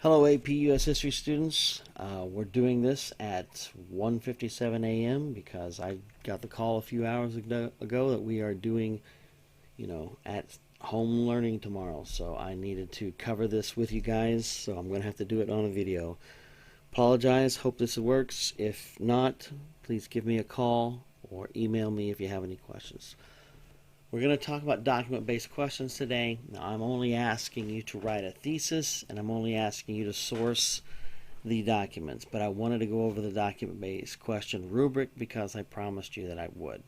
Hello AP US History students. We're doing this at 1:57 a.m. because I got the call a few hours ago that we are doing, at home learning tomorrow. So I needed to cover this with you guys, so I'm going to have to do it on a video. Apologize, hope this works. If not, please give me a call or email me if you have any questions. We're going to talk about document-based questions today. Now, I'm only asking you to write a thesis, and I'm only asking you to source the documents, but I wanted to go over the document-based question rubric because I promised you that I would.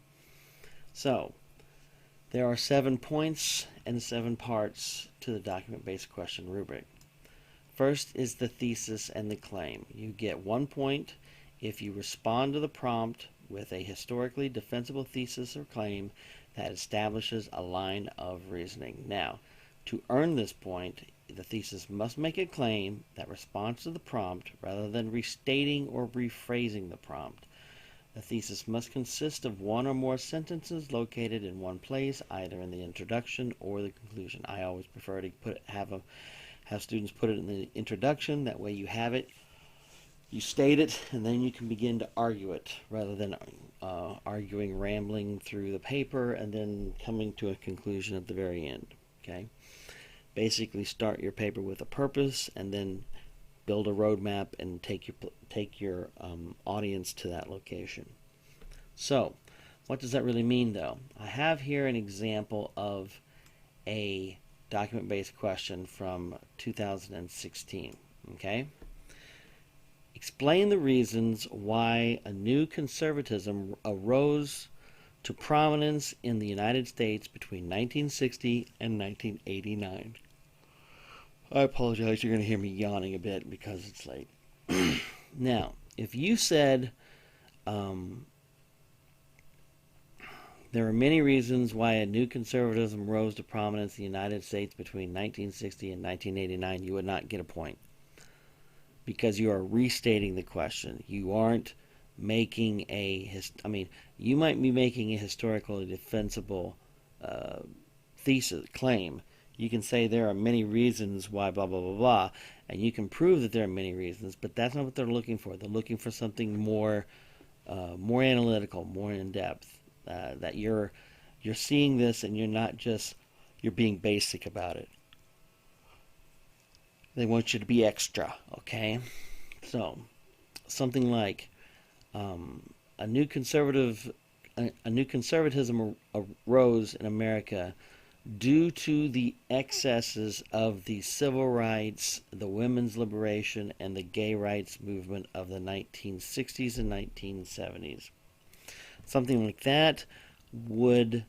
So, there are 7 points and 7 parts to the document-based question rubric. First is the thesis and the claim. You get 1 point if you respond to the prompt with a historically defensible thesis or claim that establishes a line of reasoning. Now, to earn this point, the thesis must make a claim that responds to the prompt rather than restating or rephrasing the prompt. The thesis must consist of one or more sentences located in one place, either in the introduction or the conclusion. I always prefer to have students put it in the introduction. That way you have it, you state it, and then you can begin to argue it rather than arguing, rambling through the paper, and then coming to a conclusion at the very end. Okay? Basically, start your paper with a purpose, and then build a roadmap and take your audience to that location. So, what does that really mean, though? I have here an example of a document-based question from 2016. Okay? Explain the reasons why a new conservatism arose to prominence in the United States between 1960 and 1989. I apologize, you're going to hear me yawning a bit because it's late. Now, if you said there are many reasons why a new conservatism rose to prominence in the United States between 1960 and 1989, you would not get a point, because you are restating the question. You aren't making you might be making a historically defensible thesis claim. You can say there are many reasons why blah blah blah blah, and you can prove that there are many reasons, but that's not what they're looking for. They're looking for something more analytical, more in depth. That you're seeing this and you're being basic about it. They want you to be extra, okay? So, something like a new conservatism arose in America due to the excesses of the civil rights, the women's liberation, and the gay rights movement of the 1960s and 1970s. Something like that would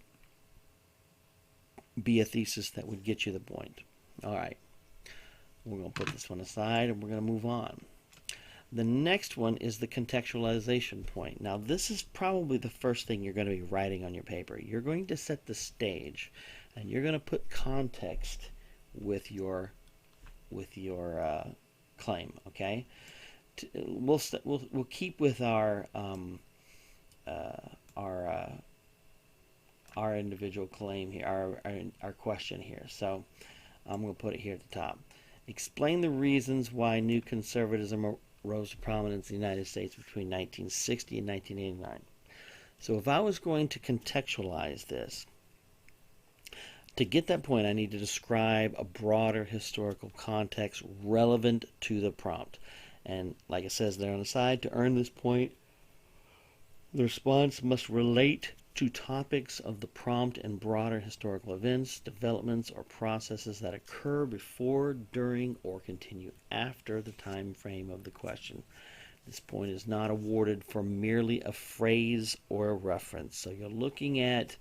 be a thesis that would get you the point. All right. We're going to put this one aside and we're going to move on. The next one is the contextualization point. Now, this is probably the first thing you're going to be writing on your paper. You're going to set the stage, and you're going to put context with your claim. Okay, we'll keep with our individual claim here, our question here. So I'm going to put it here at the top. Explain the reasons why new conservatism rose to prominence in the United States between 1960 and 1989. So if I was going to contextualize this, to get that point, I need to describe a broader historical context relevant to the prompt. And like it says there on the side, to earn this point, the response must relate to topics of the prompt and broader historical events, developments, or processes that occur before, during, or continue after the time frame of the question. This point is not awarded for merely a phrase or a reference. So you're looking at,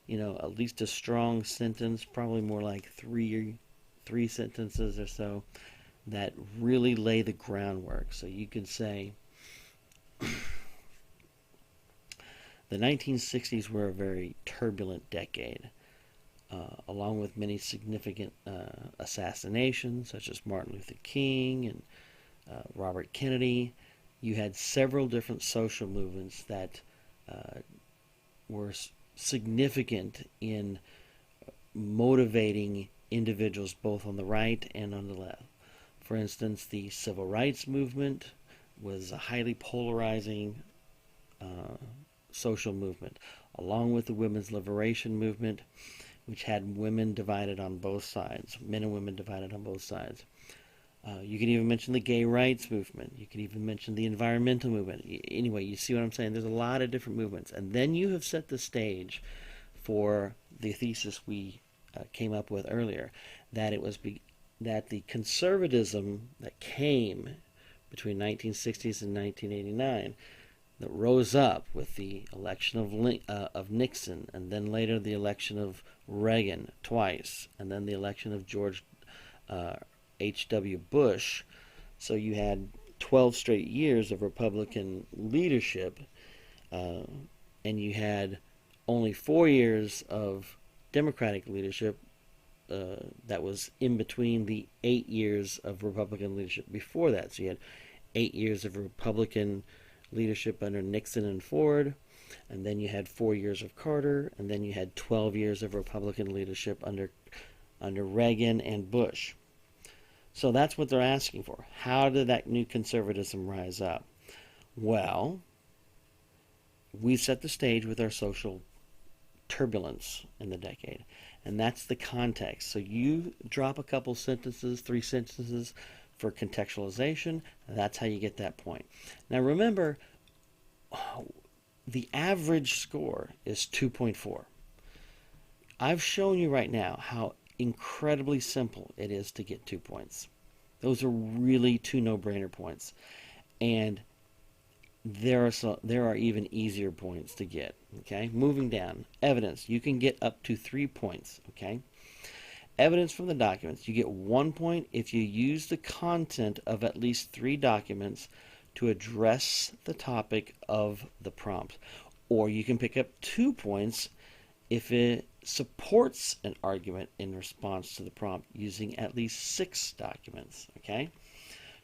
at least a strong sentence, probably more like three sentences or so, that really lay the groundwork. So you can say, the 1960s were a very turbulent decade, along with many significant assassinations, such as Martin Luther King and Robert Kennedy. You had several different social movements that were significant in motivating individuals both on the right and on the left. For instance, the civil rights movement was a highly polarizing social movement, along with the women's liberation movement, which had women divided on both sides, men and women divided on both sides. You could even mention the gay rights movement. You could even mention the environmental movement. Anyway, you see what I'm saying? There's a lot of different movements. And then you have set the stage for the thesis we came up with earlier, that it was that the conservatism that came between 1960s and 1989, that rose up with the election of Nixon, and then later the election of Reagan twice, and then the election of George H.W. Bush. So you had 12 straight years of Republican leadership, and you had only 4 years of Democratic leadership that was in between the 8 years of Republican leadership before that. So you had 8 years of Republican leadership under Nixon and Ford, and then you had 4 years of Carter, and then you had 12 years of Republican leadership under Reagan and Bush. So that's what they're asking for. How did that new conservatism rise up? Well, we set the stage with our social turbulence in the decade, and that's the context. So you drop a couple sentences, 3 sentences for contextualization, and that's how you get that point. Now remember, the average score is 2.4. I've shown you right now how incredibly simple it is to get 2 points. Those are really 2 no-brainer points, and there are even easier points to get. Okay, moving down, evidence, you can get up to 3 points. Okay, evidence from the documents, you get 1 point if you use the content of at least 3 documents to address the topic of the prompt, or you can pick up 2 points if it supports an argument in response to the prompt using at least 6 documents. Okay,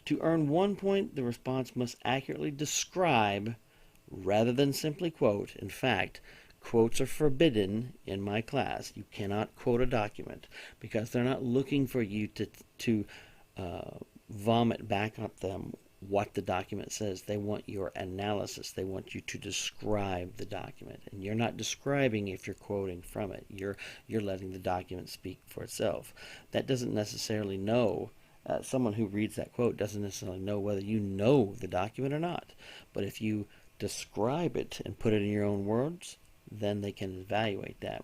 to earn 1 point, the response must accurately describe rather than simply quote. In fact, quotes are forbidden in my class. You cannot quote a document because they're not looking for you to vomit back at them what the document says. They want your analysis. They want you to describe the document, and you're not describing if you're quoting from it. You're letting the document speak for itself. That doesn't necessarily know. Someone who reads that quote doesn't necessarily know whether you know the document or not. But if you describe it and put it in your own words, then they can evaluate that.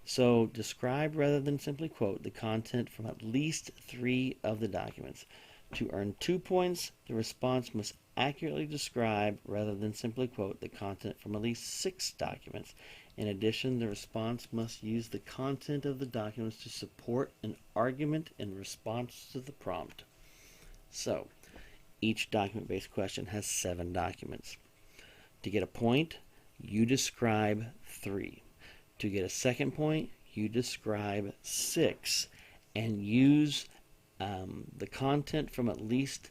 So describe rather than simply quote the content from at least 3 of the documents. To earn 2 points, the response must accurately describe rather than simply quote the content from at least 6 documents. In addition, the response must use the content of the documents to support an argument in response to the prompt. So, each document-based question has 7 documents. To get a point, you describe 3. To get a second point, you describe 6 and use the content from at least,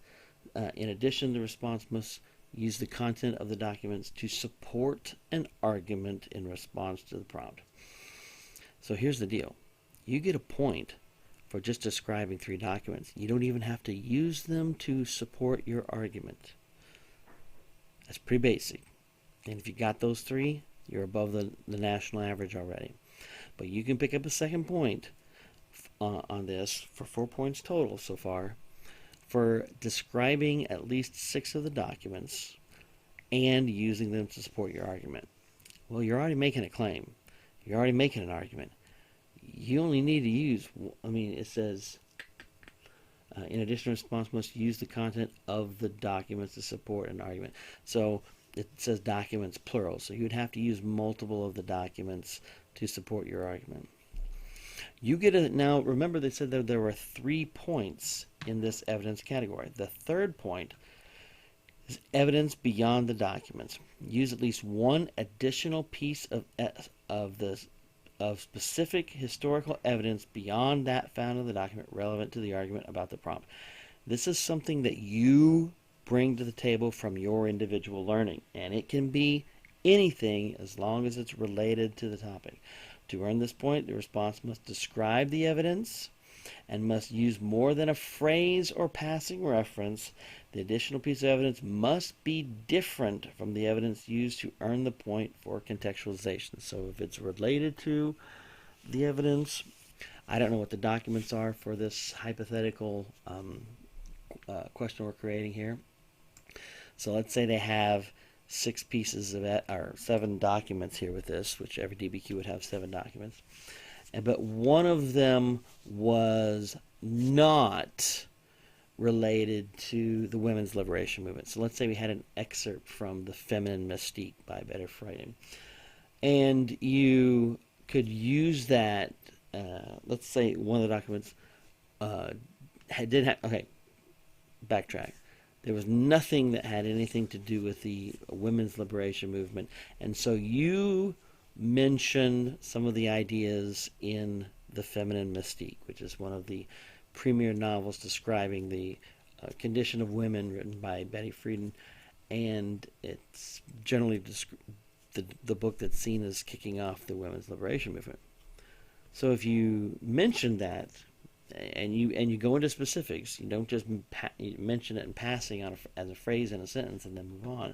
in addition, the response must use the content of the documents to support an argument in response to the prompt. So here's the deal. You get a point for just describing 3 documents. You don't even have to use them to support your argument. That's pretty basic. And if you got those 3, you're above the national average already. But you can pick up a second point on this for 4 points total so far for describing at least 6 of the documents and using them to support your argument. Well, you're already making a claim. You're already making an argument. You only need to use, it says, in addition, response must use the content of the documents to support an argument. So it says documents plural, so you would have to use multiple of the documents to support your argument. You get it now. Remember, they said that there were 3 points in this evidence category. The third point is evidence beyond the documents. Use at least 1 additional piece of specific historical evidence beyond that found in the document relevant to the argument about the prompt. This is something that you bring to the table from your individual learning, and it can be anything as long as it's related to the topic. To earn this point, the response must describe the evidence and must use more than a phrase or passing reference. The additional piece of evidence must be different from the evidence used to earn the point for contextualization. So if it's related to the evidence, I don't know what the documents are for this hypothetical question we're creating here. So let's say they have 7 documents here with this, which every DBQ would have 7 documents. But one of them was not related to the women's liberation movement. So let's say we had an excerpt from The Feminine Mystique by Betty Friedan. And you could use that, let's say one of the documents didn't have, okay, backtrack. There was nothing that had anything to do with the women's liberation movement. And so you mentioned some of the ideas in The Feminine Mystique, which is one of the premier novels describing the condition of women, written by Betty Friedan. And it's generally the book that's seen as kicking off the women's liberation movement. So if you mention that, and you go into specifics, you don't just you mention it in passing as a phrase in a sentence and then move on,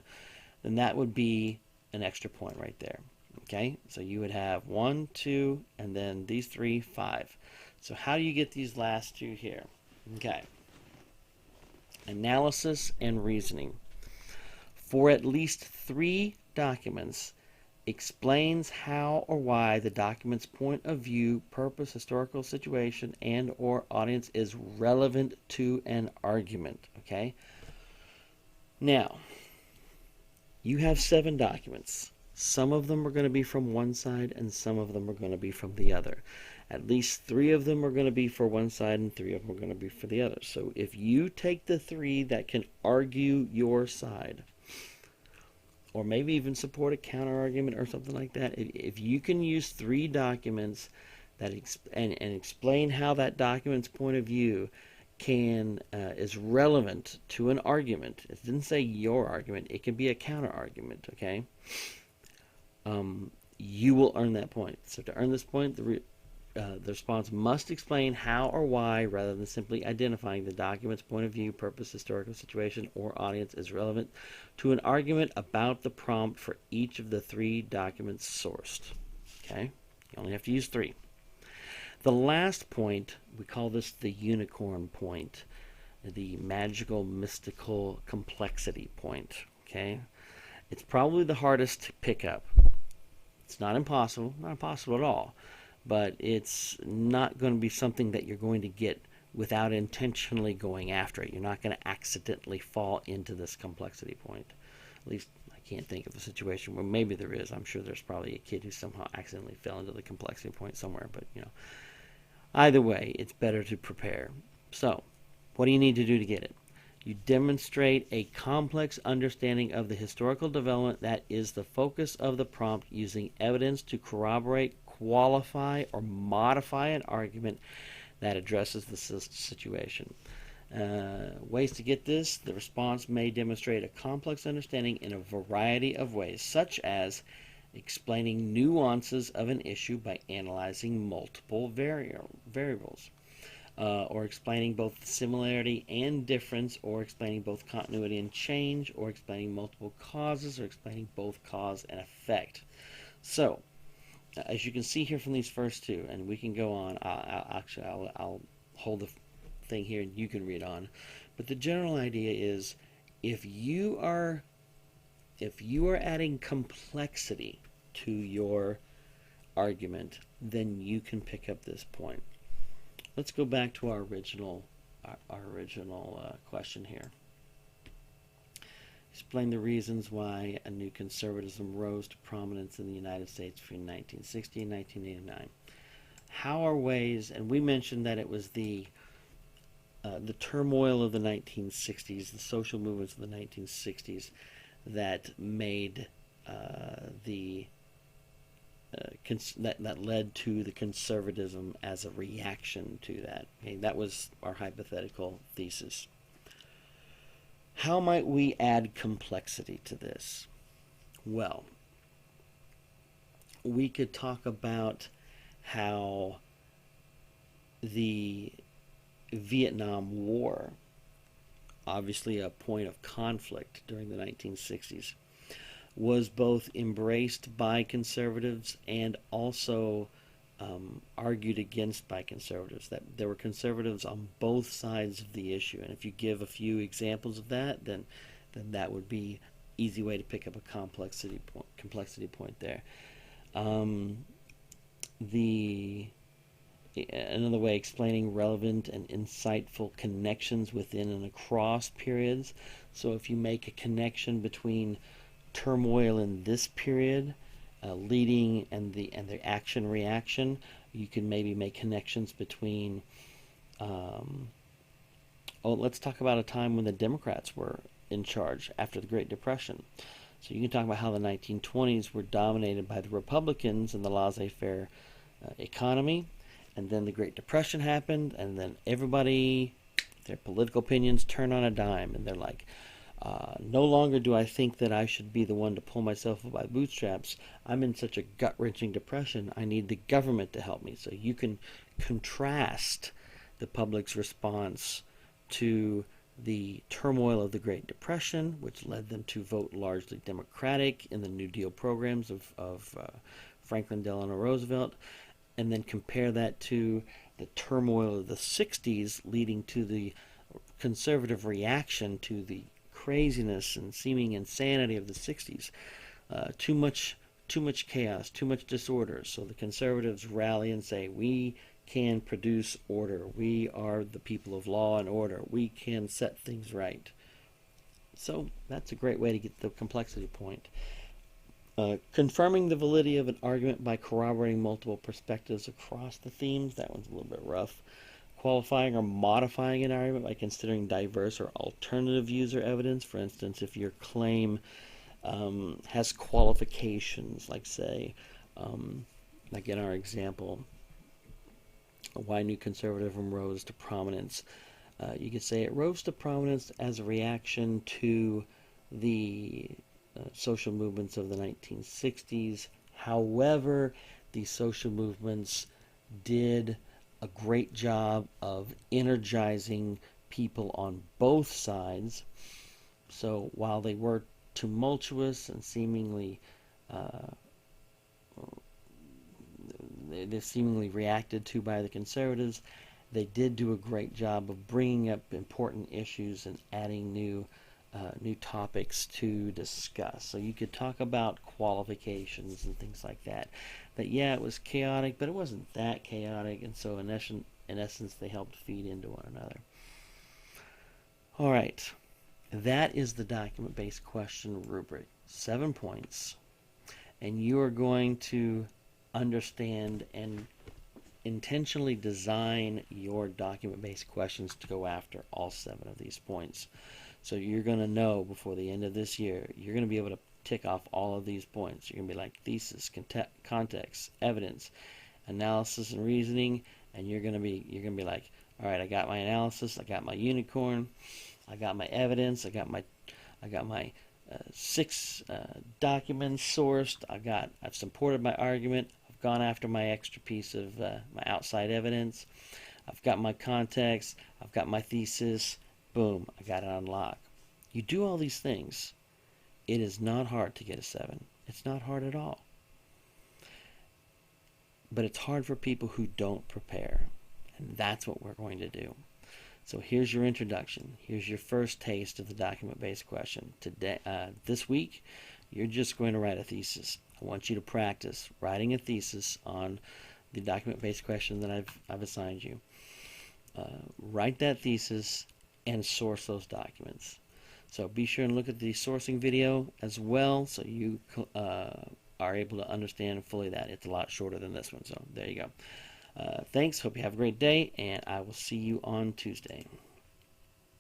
then that would be an extra point right there. Okay, so you would have 1, 2, and then these 3, 5. So how do you get these last 2 here? Okay, analysis and reasoning. For at least 3 documents, explains how or why the document's point of view, purpose, historical situation, and or audience is relevant to an argument. Okay? Now, you have 7 documents. Some of them are going to be from one side and some of them are going to be from the other. At least 3 of them are going to be for one side and 3 of them are going to be for the other. So if you take the 3 that can argue your side, or maybe even support a counter argument or something like that, if you can use 3 documents that and explain how that document's point of view is relevant to an argument. It didn't say your argument. It can be a counter argument. Okay, you will earn that point. So to earn this point, the response must explain how or why, rather than simply identifying the document's point of view, purpose, historical situation, or audience is relevant to an argument about the prompt for each of the 3 documents sourced. Okay, you only have to use 3. The last point, we call this the unicorn point, the magical, mystical complexity point. Okay, it's probably the hardest to pick up. It's not impossible at all, but it's not going to be something that you're going to get without intentionally going after it. You're not going to accidentally fall into this complexity point. At least I can't think of a situation where maybe there is. I'm sure there's probably a kid who somehow accidentally fell into the complexity point somewhere, but either way, it's better to prepare. So, what do you need to do to get it? You demonstrate a complex understanding of the historical development that is the focus of the prompt, using evidence to corroborate, qualify, or modify an argument that addresses the situation. Ways to get this: the response may demonstrate a complex understanding in a variety of ways, such as explaining nuances of an issue by analyzing multiple variables, or explaining both similarity and difference, or explaining both continuity and change, or explaining multiple causes, or explaining both cause and effect. So, as you can see here from these first 2, and we can go on, I'll hold the thing here and you can read on, but the general idea is if you are adding complexity to your argument, then you can pick up this point. Let's go back to our original question here. Explain the reasons why a new conservatism rose to prominence in the United States between 1960 and 1989. How are ways, and we mentioned that it was the turmoil of the 1960s, the social movements of the 1960s, that made that led to the conservatism as a reaction to that. Okay, that was our hypothetical thesis. How might we add complexity to this? Well, we could talk about how the Vietnam War, obviously a point of conflict during the 1960s, was both embraced by conservatives and also argued against by conservatives. That there were conservatives on both sides of the issue, and if you give a few examples of that, then that would be easy way to pick up a complexity point there. Um, the Another way explaining relevant and insightful connections within and across periods. So if you make a connection between turmoil in this period, leading and the action reaction, you can maybe make connections between. Let's talk about a time when the Democrats were in charge after the Great Depression. So you can talk about how the 1920s were dominated by the Republicans and the laissez-faire economy, and then the Great Depression happened, and then everybody, their political opinions turn on a dime, and they're like, no longer do I think that I should be the one to pull myself up by the bootstraps. I'm in such a gut-wrenching depression, I need the government to help me. So you can contrast the public's response to the turmoil of the Great Depression, which led them to vote largely Democratic in the New Deal programs of Franklin Delano Roosevelt, and then compare that to the turmoil of the 60s, leading to the conservative reaction to the craziness and seeming insanity of the 60s. Too much chaos, too much disorder. So the conservatives rally and say, we can produce order. We are the people of law and order. We can set things right. So that's a great way to get the complexity point. Confirming the validity of an argument by corroborating multiple perspectives across the themes. That one's a little bit rough. Qualifying or modifying an argument by considering diverse or alternative views or evidence. For instance, if your claim has qualifications, like say, like in our example, why new conservatism rose to prominence. You could say it rose to prominence as a reaction to the social movements of the 1960s. However, these social movements did a great job of energizing people on both sides. So while they were tumultuous and seemingly they're seemingly reacted to by the conservatives, they did do a great job of bringing up important issues and adding new topics to discuss. So you could talk about qualifications and things like that. That yeah, it was chaotic, but it wasn't that chaotic, and so in essence, they helped feed into one another. All right, that is the document-based question rubric. 7 points, and you are going to understand and intentionally design your document-based questions to go after all 7 of these points. So you're going to know before the end of this year, you're going to be able to tick off all of these points. You're going to be like thesis, context, evidence, analysis, and reasoning, and you're going to be like, all right, I got my analysis, I got my unicorn, I got my evidence, I got my 6 documents sourced, I've supported my argument, I've gone after my extra piece of my outside evidence, I've got my context, I've got my thesis. Boom, I got it on lock. You do all these things, it is not hard to get a 7. It's not hard at all. But it's hard for people who don't prepare. And that's what we're going to do. So here's your introduction. Here's your first taste of the document-based question. Today, this week, you're just going to write a thesis. I want you to practice writing a thesis on the document-based question that I've assigned you. Write that thesis and source those documents. So be sure and look at the sourcing video as well, so you are able to understand fully that. It's a lot shorter than this one, so there you go. Thanks, hope you have a great day, and I will see you on Tuesday.